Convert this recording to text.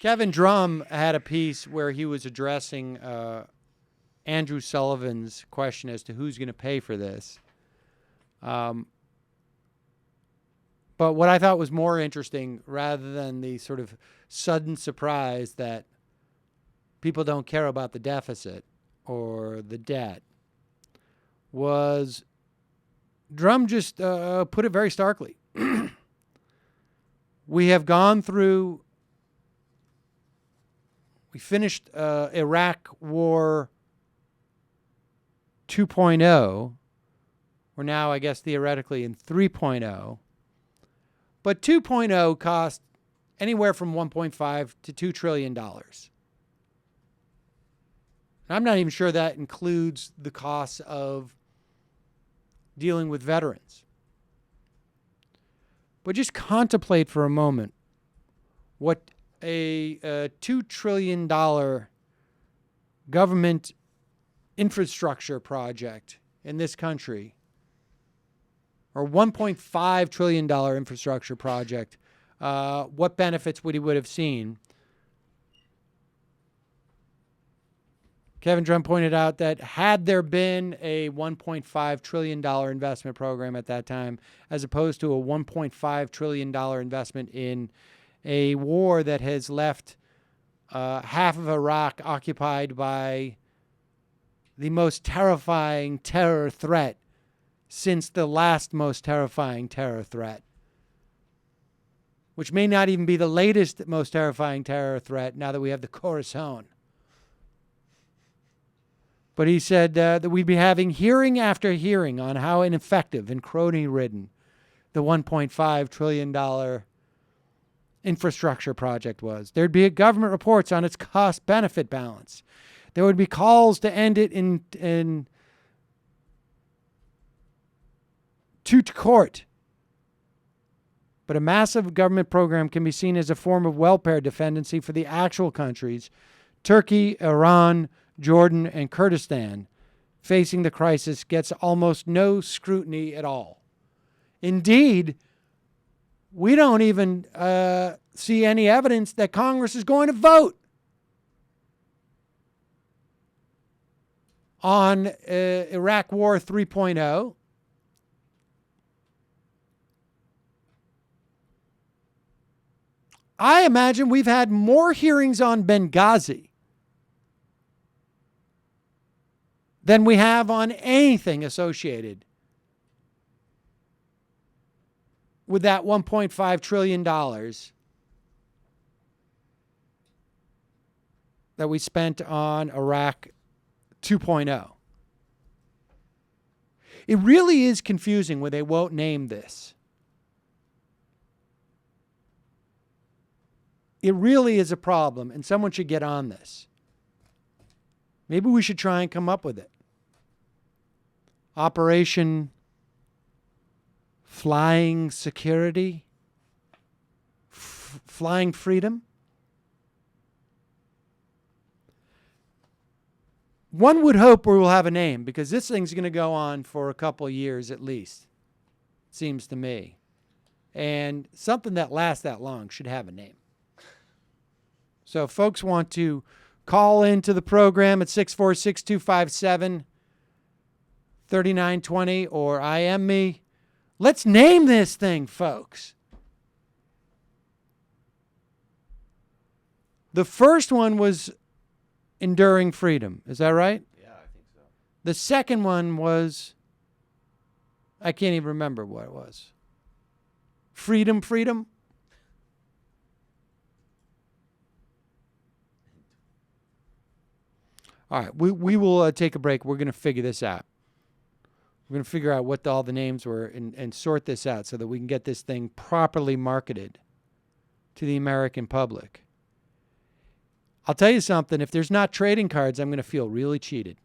Kevin Drum had a piece where he was addressing Andrew Sullivan's question as to who's going to pay for this. But what I thought was more interesting, rather than the sort of sudden surprise that people don't care about the deficit or the debt, was Drum just put it very starkly. We have gone through, we finished Iraq War 2.0. We're now, I guess, theoretically in 3.0. But 2.0 cost anywhere from $1.5 to $2 trillion. I'm not even sure that includes the costs of dealing with veterans. But just contemplate for a moment what a $2 trillion government infrastructure project in this country, or $1.5 trillion infrastructure project, what benefits would have seen? Kevin Drum pointed out that had there been a $1.5 trillion investment program at that time, as opposed to a $1.5 trillion investment in a war that has left half of Iraq occupied by the most terrifying terror threat since the last most terrifying terror threat, which may not even be the latest most terrifying terror threat now that we have the Khorasan. But he said that we'd be having hearing after hearing on how ineffective and crony-ridden the $1.5 trillion infrastructure project was. There'd be government reports on its cost-benefit balance. There would be calls to end it to court. But a massive government program can be seen as a form of welfare dependency for the actual countries, Turkey, Iran, Jordan, and Kurdistan, facing the crisis, gets almost no scrutiny at all. Indeed, we don't even see any evidence that Congress is going to vote on Iraq War 3.0. I imagine we've had more hearings on Benghazi than we have on anything associated with that $1.5 trillion that we spent on Iraq 2.0. It really is confusing when they won't name this. It really is a problem, and someone should get on this. Maybe we should try and come up with it. Operation Flying Security? Flying Freedom? One would hope we will have a name, because this thing's going to go on for a couple of years at least, it seems to me. And something that lasts that long should have a name. So if folks want to call into the program at 646-257-3920 or IM me, let's name this thing, folks. The first one was Enduring Freedom. Is that right? Yeah, I think so. The second one was, I can't even remember what it was. Freedom? All right, we will take a break. We're going to figure this out. We're going to figure out what all the names were and sort this out so that we can get this thing properly marketed to the American public. I'll tell you something. If there's not trading cards, I'm going to feel really cheated.